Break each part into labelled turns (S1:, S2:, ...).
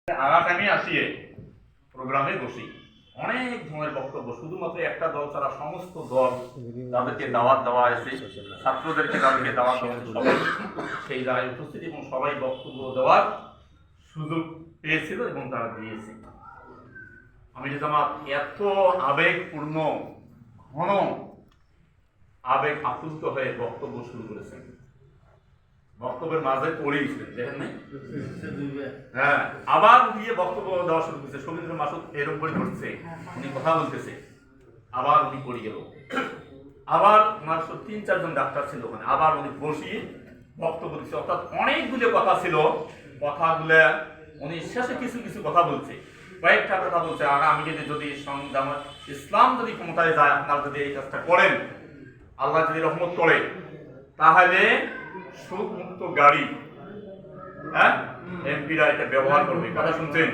S1: আগামী আসিয়ে প্রোগ্রামে বসি অনেক ধরনের বক্তব্য, শুধুমাত্র একটা দল ছাড়া সমস্ত দল তাদেরকে দাওয়াত দেওয়া হয়েছে, ছাত্রদেরকে তাদেরকে দাওয়াত দেওয়া হয়েছে, সবাই সেই জায়গায় উপস্থিত এবং সবাই বক্তব্য দেওয়ার সুযোগ পেয়েছিল এবং তারা দিয়েছে। আমির জামাত এত আবেগপূর্ণ, ঘন আবেগ আপ্লুত হয়ে বক্তব্য শুরু করেছেন। বক্তব্যের মাঝে পড়েছিলেন, দেখেন নাই? হ্যাঁ, আবার দিয়ে বক্তব্য দেওয়া শুরু করেছে। শমীন্দ্র মাসুদ এরকম করে ধরছে, উনি কথা বলতেছে, আবার উনি পড়ে গেল। আবার ওনার 3-4 জন ডাক্তার ছিল ওখানে, আবার উনি বসিয়ে বক্তব্য দিচ্ছে। অর্থাৎ অনেকগুলো কথা ছিল, কথাগুলো উনি শেষে কিছু কিছু কথা বলছে, কয়েকটা কথা বলছে। আগামী দিনে যদি ইসলাম যদি ক্ষমতায় যায়, আপনারা যদি এই কাজটা করেন, আল্লাহ যদি রহমত করে, তাহলে সুদ মুক্ত গাড়ি এমপিরা এটা ব্যবহার করবে। কথা শুনছেন?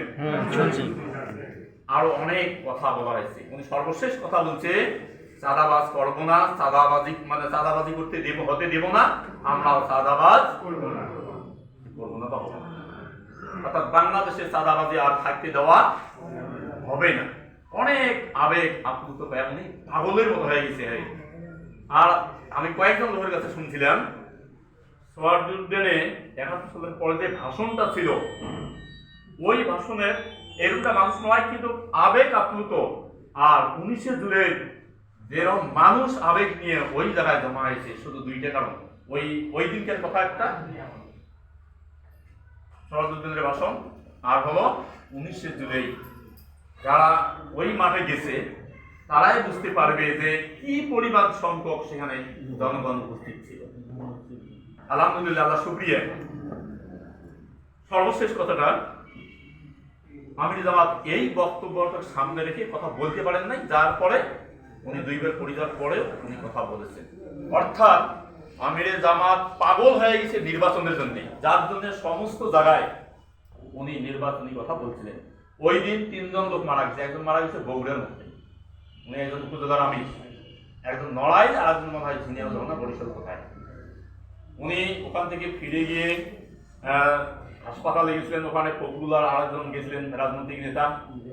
S1: আরো অনেক কথা বলা হয়েছে। উনি সর্বশেষ কথা বলছে, চাঁদাবাজ করবো না, চাঁদাবাজি করতে হতে দেব না, আমরাও চাঁদাবাজ করবো না বা হবো না। অর্থাৎ বাংলাদেশে চাঁদাবাজি আর থাকতে দেওয়া হবে না। অনেক আবেগ আপ্লুত হয়ে উনি পাগলের মতো হয়ে গেছে। আর আমি কয়েকজন লোকের কাছে শুনছিলাম, সোয়ার্ডুদ্দিনে 71 সালের পরে যে ভাষণটা ছিল, ওই ভাষণের এরকম মানুষ নয়, কিন্তু আবেগ আপ্লুত। আর 19শে জুলাই যেরকম মানুষ আবেগ নিয়ে ওই জায়গায় জমা হয়েছে, শুধু দুইটা কারণ। ওই দিনকার কথা একটা, সোয়ার্ডুদ্দিনের ভাষণ, আর হলো 19শে জুলাই। যারা ওই মাঠে গেছে তারাই বুঝতে পারবে যে কি পরিমাণ সংখ্যক সেখানে জনগণ উপস্থিত ছিল। আলহামদুলিল্লাহ, আল্লাহ শুকরিয়া। সর্বশেষ কথাটা, আমির জামাত এই বক্তব্যটা সামনে রেখে কথা বলতে পারেন নাই, যার পরে উনি 2বার পড়ে যাওয়ার পরেও উনি কথা বলেছেন। অর্থাৎ আমির জামাত পাগল হয়ে গেছে নির্বাচনের জন্য, যার জন্য সমস্ত জায়গায় উনি নির্বাচনী কথা বলছিলেন। ওই দিন 3 জন লোক মারা গেছে। একজন মারা গেছে বগুড়ার মধ্যে, উনি একজন উপজেলার আমির, একজন নড়াইল, আর একজন মনে হয় ঝিনিয়া ধরনা বরিশাল কোথায়। উনি ওখান থেকে ফিরে গিয়ে হাসপাতালে গেছিলেন। ওখানে ফখরুল আর আরেকজন গেছিলেন রাজনৈতিক নেতা,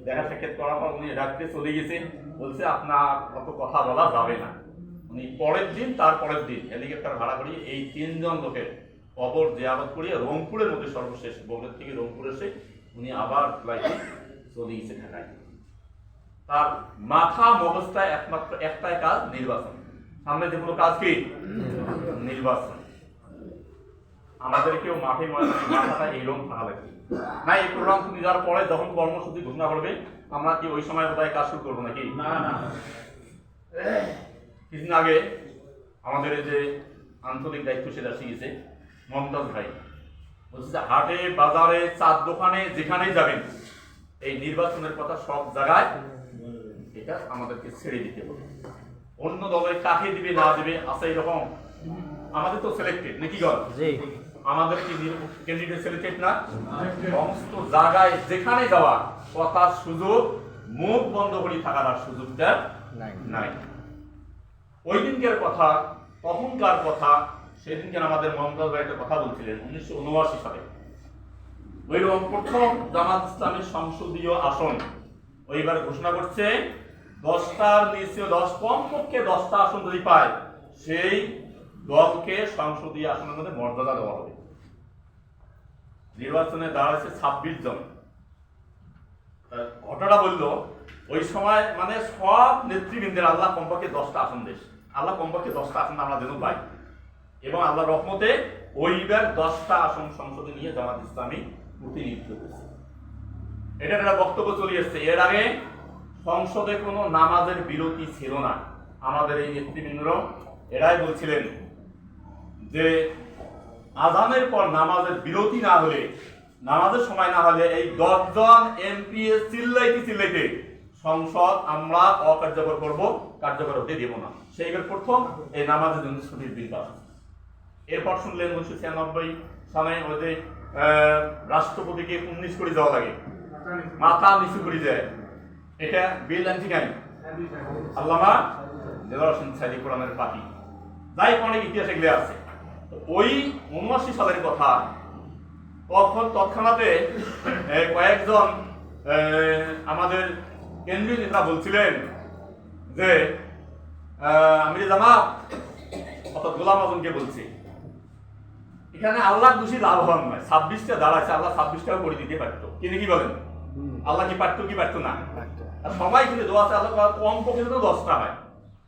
S1: দেখা সাক্ষাৎ করার পর উনি রাত্রে চলে গেছেন, বলছে আপনার অত কথা বলা যাবে না। উনি পরের দিন, তারপরের দিন হেলিকপ্টার ভাড়া করিয়ে এই 3 জন লোকের কবর জিয়ারত করিয়ে রংপুরের মধ্যে সর্বশেষ, বগুড়া থেকে রংপুর এসে উনি আবার ফ্লাইটে চলে গেছে ঢাকায়। তার মাথা মগজটায় একমাত্র একটাই কাজ, নির্বাচন। সামনে যে কোনো কাজ কি? নির্বাচন। আমাদেরকেও মাঠে মাথাটা এইরকম থাকা লাগবে না। এই প্রোগ্রাম তুমি যাওয়ার পরে যখন কর্মসূচি ঘোষণা করবে, আমরা কি ওই সময় বোধহয় কাজ শুরু করবো নাকি? না। কিছুদিন আগে আমাদের এই যে আঞ্চলিক দায়িত্বশীল আসি গেছে মমতাজ ভাই, বলছে যে হাটে বাজারে চার দোকানে যেখানেই যাবেন, এই নির্বাচনের কথা সব জায়গায় এটা আমাদেরকে ছেড়ে দিতে হবে। অন্য দলে কাকে দিবে না দিবে আছে এরকম, আমাদের তো সিলেক্টেড নাকি গল? আমাদের কি ক্যান্ডিডেট সিলেক্টেড না? সমস্ত জায়গায় যেখানে যাওয়া কথার সুযোগ, মুখ বন্ধ করে থাকার আর সুযোগটা নাই। ওই দিনকার কথা, তখনকার কথা, সেদিনকার আমাদের মমতাজ ভাই একটা কথা বলছিলেন 1979 সালে। ওইরকম প্রথম জামাত ইসলামের সংসদীয় আসন ওইবার ঘোষণা করছে, 10টার নিচে 10, কমপক্ষে 10টা আসন যদি পায়, সেই দলকে সংসদীয় আসনের মধ্যে মর্যাদা দেওয়া হবে। নির্বাচনে দাঁড়াচ্ছে 26 জন। ঘটনাটা বললো, ওই সময় মানে সব নেতৃবৃন্দের আল্লাহ কমপক্ষে 10টা আসন দেশ, আল্লাহ কমপক্ষে 10টা আসন আমরা যেন পাই, এবং আল্লাহ রহমতে ওইবার 10টা আসন সংসদে নিয়ে জামাত ইসলামী প্রতিনিধিত্ব করেছে। এটা একটা বক্তব্য চলে এসছে। এর আগে সংসদে কোনো নামাজের বিরতি ছিল না। আমাদের এই নেতৃবৃন্দ এরাই বলছিলেন যে আযানের পর নামাজের বিরতি না হলে, নামাজের সময় না হলে, এই 10 জন এমপি চিল্লাইতে সংসদ আমরা অকার্যকর করব, কার্যকর হতে দেব না। সেইবার প্রথম এই নামাজের জন্য ছুটির দিন পাওয়া। এরপর শুনলেন 1996 সালে ওই যে রাষ্ট্রপতিকে 19 করে যাওয়া লাগে, মাথা নিচু করে যায়, এটা বিল আনছি কেন? আল্লামা দেলাওয়ার হোসেন সাইদি কোরআনের পাখি, যাই অনেক ইতিহাসে গেলে আছে। ওই 79 সালের কথা তৎক্ষণাতে কয়েকজন আমাদের কেন্দ্রীয় নেতা বলছিলেন যে আমিরে জামাত অর্থাৎ গোলাম আজমকে বলছি, এখানে আল্লাহ দোষী লাভবান নয়, 26টা দাঁড়াচ্ছে, আল্লাহ 26টাও করে দিতে পারতো। কিন্তু কি বলেন, আল্লাহ কি পারতো কি পারতো না? আর সবাই কিন্তু দোয়া আছে আল্লাহ কম পক্ষে তো 10টা হয়,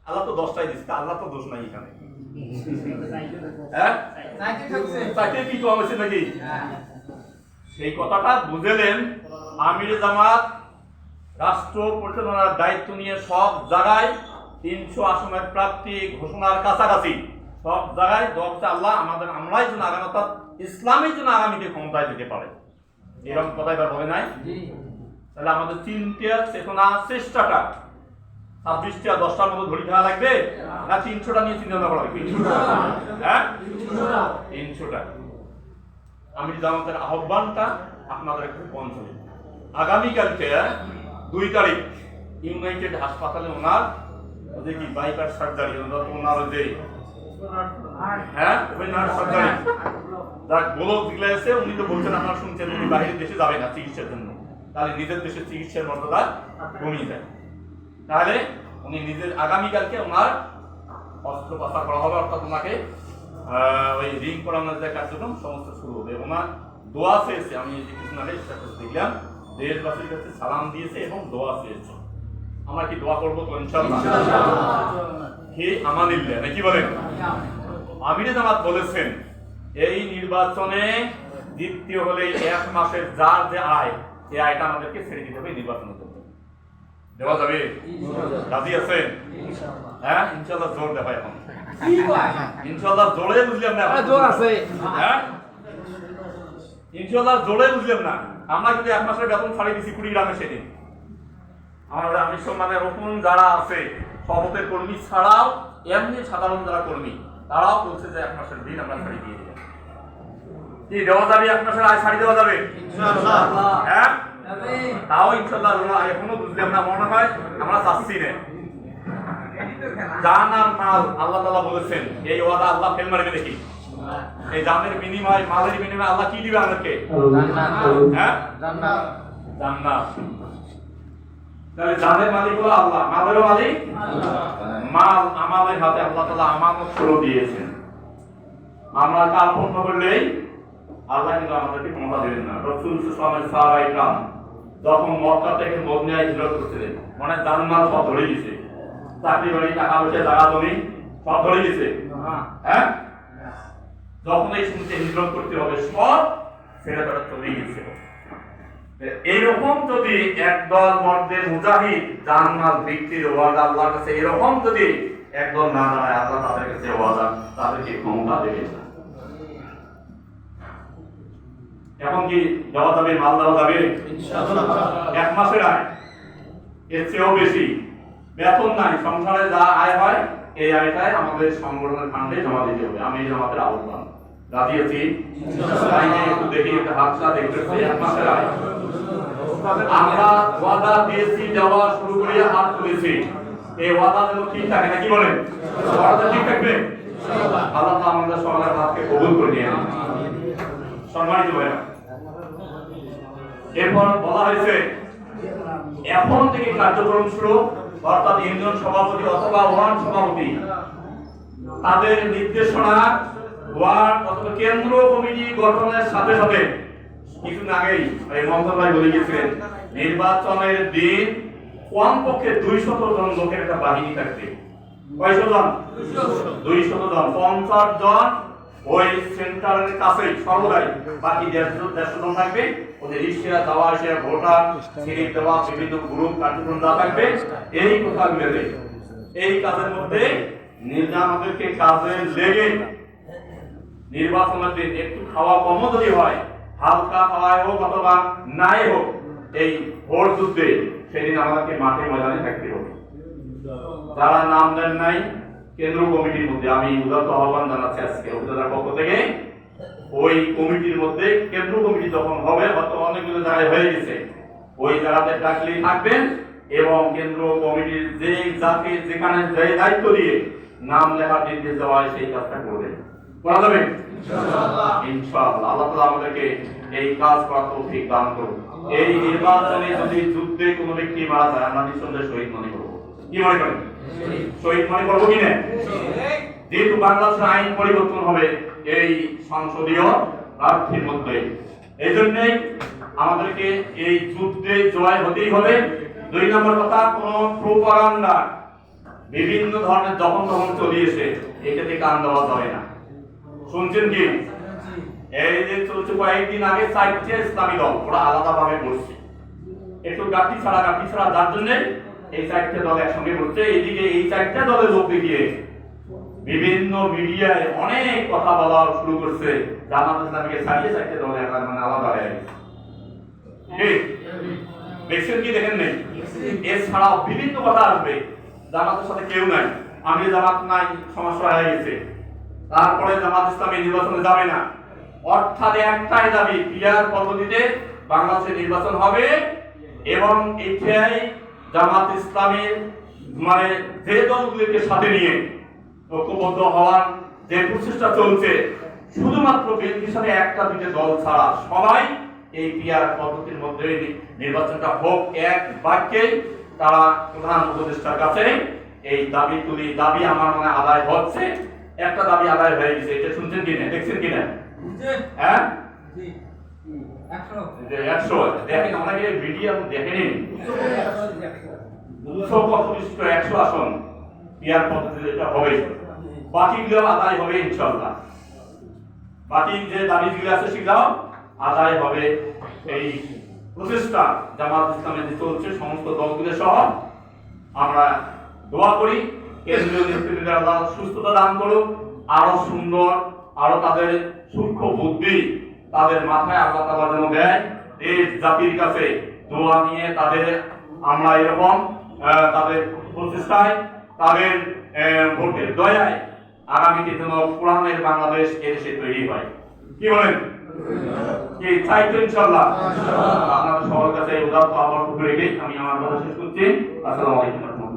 S1: আল্লাহ তো 10টাই দিচ্ছে, আল্লাহ তো দোষ নাই এখানে। হ্যাঁ তাকে কি কম হয়েছে নাকি? সেই কথাটা বুঝলেন আমিরে জামাত রাষ্ট্র পরিচালনার দায়িত্ব নিয়ে সব জায়গায় 300 আসনের প্রাপ্তি ঘোষণার কাছাকাছি সব জায়গায় দোয়া আল্লাহ আমাদের আমরাই যেন আগামী অর্থাৎ ইসলামের জন্য আগামীতে ক্ষমতায় দিতে পারে, এরকম কথা এবার বলে নাই। তাহলে আমাদের চিন্তার চেতনা চেষ্টাটা 26টা 10টার মতো ধরে থাকা লাগবে না 300টা নিয়ে চিন্তা করা লাগবে? হ্যাঁ 300টা। আমি জামাতের আহ্বানটা আপনাদের একটু পৌঁছাবে। আগামীকালকে 2 তারিখ ইউনাইটেড হাসপাতালে ওনার যে কি বাইপাস সার্জারি, ওনার যে ওপেন হার্ট সার্জারি যার গোলক দিগলাইছে, উনি তো বলছেন আপনারা শুনছেন উনি বাইরের দেশে যাবে না চিকিৎসার জন্য, তাহলে নিজের দেশের চিকিৎসার মর্যাদা কমিয়ে যায়। তাহলে উনি নিজের আগামীকালকে ওনার অস্ত্রোপচার করা হবে, অর্থাৎ ওনাকে ওই রিং করানোর যে কার্যক্রম সমস্ত শুরু হবে। ওনার দোয়া চেয়েছে, আমি কিছুদিন আগে দেখলাম দেশবাসীর কাছে সালাম দিয়েছে এবং দোয়া চেয়েছে। আমরা কি দোয়া করবো তো ইনশাআল্লাহ? হে আমানিল্লাহ নাকি বলেন? আমিরে জামাত বলেছেন এই নির্বাচনে দ্বিতীয় হলে 1 মাসের যার যে আয়, এই আয়টা আমাদেরকে ছেড়ে দিতে হবে নির্বাচনের জন্য। দেওয়া যাবে? রাজি আছেন? হ্যাঁ ইনশাআল্লাহ জোর দেখাই এখন ইনশাআল্লাহ জোরে বুঝলাম না, জোর আছে। হ্যাঁ ইনশাআল্লাহ জোরে বুঝলাম না। আমরা কিন্তু 1 মাসের বেতন ছাড়িয়ে দিচ্ছি কুড়িগ্রামে সেদিন। আমরা আমি সম্মানের নতুন যারা আছে শপথের কর্মী ছাড়াও এমনি সাধারণ যারা কর্মী তারাও বলছে যে 1 মাসের দিন আমরা ছাড়িয়ে দিয়ে দিলাম। কি দেওয়া যাবে? 1 মাসের আয় ছাড়িয়ে দেওয়া যাবে ইনশাআল্লাহ। হ্যাঁ তাও ইনশাআল্লাহ এখনো বুঝলাম না, মনে হয় আমরা চাচ্ছি না। জান আর মাল আল্লাহ তাআলা বলেছেন এই ওয়াদা আল্লাহ ফেল মারবে দেখি। এই জানের বিনিময় মালের বিনিময় আল্লাহ কি দিবে আমাদেরকে? জান্নাত। হ্যাঁ জান্নাত। জান্নাত। তাহলে জানের মালিক হলো আল্লাহ, মালেরও মালিক আল্লাহ। মাল আমাদের হাতে আল্লাহ তাআলা আমানত করে দিয়েছেন, আমরা কার্পণ্য করলেই আল্লাহ কিন্তু আমাদেরকে ক্ষমতা দেবেন না। রাসূল সাল্লাল্লাহু আলাইহি ওয়াসাল্লাম যখন মক্কা থেকে মদিনায় হিজরত করছিলেন, মানে জান্নাত সব ধরে গেছে, চাকরি বাড়ি টাকা পয়সা জায়গা জমি সব ধরে গেছে। হ্যাঁ যখন এই শুনতে হিজরত করতে হবে সব ছেড়ে তারা চলে গেছে। এইরকম যদি একদল মর্দে মুজাহিদ জান্নাত বিক্রির ওয়াদা আল্লাহর কাছে এরকম যদি একদল না দাঁড়ায়, আল্লাহ তাদের কাছে ওয়াদা তাদেরকে ক্ষমতা দেবে না। এখন কি দেওয়া যাবে? মাল দেওয়া যাবে ইনশাআল্লাহ। 1 মাসের আয় এর চেয়েও বেশি বেতন নাই, সংসারে যা আয় হয় এই আয়টাই আমাদের সংগঠনের ফান্ডে জমা দিতে হবে। আমি জামাতের আহ্বান রাজি আছি ইনশাআল্লাহ। একটু দেখি একটা হাতটা দেখতেছি 1 মাসের আয় আমরা ওয়াদা দিয়েছি, দেওয়া শুরু করে হাত তুলেছি, এই ওয়াদা যেন ঠিক থাকে নাকি বলেন? ওয়াদা ঠিক থাকবে ইনশাআল্লাহ। আল্লাহ তাআলা আমাদের সবার হাতকে কবুল করে নিয়ে সম্মানিত ভাইরা। এরপর বলা হয়েছে এখন থেকে কার্যক্রম শুরু, অর্থাৎ ইউনিয়ন সভাপতি অথবা ওয়ার্ড সভাপতি তাদের নির্দেশনা ওয়ার্ড অথবা কেন্দ্র কমিটি গঠনের সাথে সাথে কিছুদিন আগেই এই মমতা ভাই বলে গিয়েছিলেন নির্বাচনের দিন কমপক্ষে 200 জন লোকের একটা বাহিনী থাকবে। কয়শো জন? 200 জন। 50 জন ওই সেন্টারের কাছেই সর্বদাই, বাকি 150 জন থাকবে ওদের রিক্সা যাওয়া আসা, ভোটার সিরিপ দেওয়া, বিভিন্ন গ্রুপ কার্যক্রম যা থাকবে এই কথাগুলোতে এই কাজের মধ্যে আমাদেরকে কাজে লেগে নির্বাচনের দিন একটু খাওয়া কমও যদি হয়, হালকা খাওয়ায় হোক অথবা নাই হোক, এই ভোট যুদ্ধে সেদিন আমাদেরকে মাঠে ময়দানে থাকতে হবে। যারা নাম দেন নাই কেন্দ্র কমিটির মধ্যে আমি উদাত্ত আহ্বান জানাচ্ছি আজকে উপজেলার পক্ষ থেকে, ওই কমিটির মধ্যে কেন্দ্র কমিটি যখন হবে, হয়তো অনেকগুলো জায়গায় হয়ে গেছে, ওই জায়গাতে ডাকলেই থাকবেন এবং কেন্দ্র কমিটির যে যাকে যেখানে যে দায়িত্ব দিয়ে নাম লেখার নির্দেশ দেওয়া হয় সেই কাজটা করবেন। করা যাবে ইনশাআল্লাহ। আল্লাহ তাআলা আমাদেরকে এই কাজ করা তৌফিক দান করুন। এই নির্বাচনে যদি যুদ্ধে কোনো ব্যক্তি মারা যায় আমরা নিঃসন্দেহে শহীদ মনে করব। কি মনে করেন? শহীদ মনে করবো কি না? যেহেতু বাংলাদেশের আইন পরিবর্তন হবে এই সংসদীয় প্রার্থীর মধ্যে, এই জন্যই আমাদেরকে এই যুদ্ধে জয় হতেই হবে। 2 নম্বর কথা, কোন প্রোপাগান্ডা বিভিন্ন ধরনের যখন তখন চলিয়েছে এটাতে কান দেওয়া যাবে না। শুনছেন কি? এই যে চলছে কয়েকদিন আগে 4টে ইসলামী দল ওরা আলাদা ভাবে বসছে, একটু গাঠি ছাড়া যার জন্য এই 4টে দল একসঙ্গে বসছে। এইদিকে এই 4টে দলের লোক দেখিয়ে বিভিন্ন মিডিয়ায় অনেক কথা বলা শুরু করছে, জামাত ইসলামীকে ছাড়িয়ে 4টে দল মানে আলাদা হয়ে গেছে। দেখছেন কি দেখেন নেই? এছাড়াও বিভিন্ন কথা আসবে, জামাতের সাথে কেউ নাই, আমি জামাত নাই, সমস্যা হয়ে গেছে, তারপরে জামাত ইসলামী নির্বাচনে যাবে না। অর্থাৎ একটাই দাবি, পিয়ার পদ্ধতিতে বাংলাদেশে নির্বাচন হবে এবং এটাই জামাত ইসলামীর মানে যে দলগুলিকে সাথে নিয়ে ঐক্যবদ্ধ হওয়ার যে প্রচেষ্টা চলছে, শুধুমাত্র বিএনপির সাথে 1-2 দল ছাড়া সবাই এই পিয়ার পদ্ধতির মধ্যে নির্বাচনটা হোক, এক বাক্যেই তারা প্রধান উপদেষ্টার কাছে এই দাবি তুলি। দাবি আমার মনে আদায় হচ্ছে, একটা দাবি আদায় হয়ে গেছে, এটা শুনছেন কিনা, দেখছেন কিনা? হ্যাঁ 100 দেখেন, অনেকে ভিডিও দেখেনি, 100 আসন পিয়ার পদ্ধতিতে এটা হবে, বাকিগুলো আদায় হবে ইনশাআল্লাহ। বাকি যে দাবিগুলো আছে সেগুলো আদায় হবে। এই প্রচেষ্টা জামাত ইসলামে যে চলছে সমস্ত দলগুলো সহ আমরা দোয়া করি কেন্দ্রীয় নেতৃত্বদের আল্লাহ সুস্থতা দান করুক, আরো সুন্দর, আরো তাদের সূক্ষ্ম বুদ্ধি তাদের মাথায় আল্লাহ তাআলা যেন দেয়। দেশ জাতির কাছে দোয়া নিয়ে তাদের আমরা এরকম তাদের প্রচেষ্টায়, তাদের ভোটের দয়ায় আগামীতে যেন কোরআনের বাংলাদেশ এদেশে তৈরি হয়। কি বলেন? কি চাই তো ইনশাআল্লাহ? আপনাদের সবার কাছে উদাত্ত আহ্বান রেখে আমি আমার কথা শেষ করছি। আসসালামু আলাইকুম।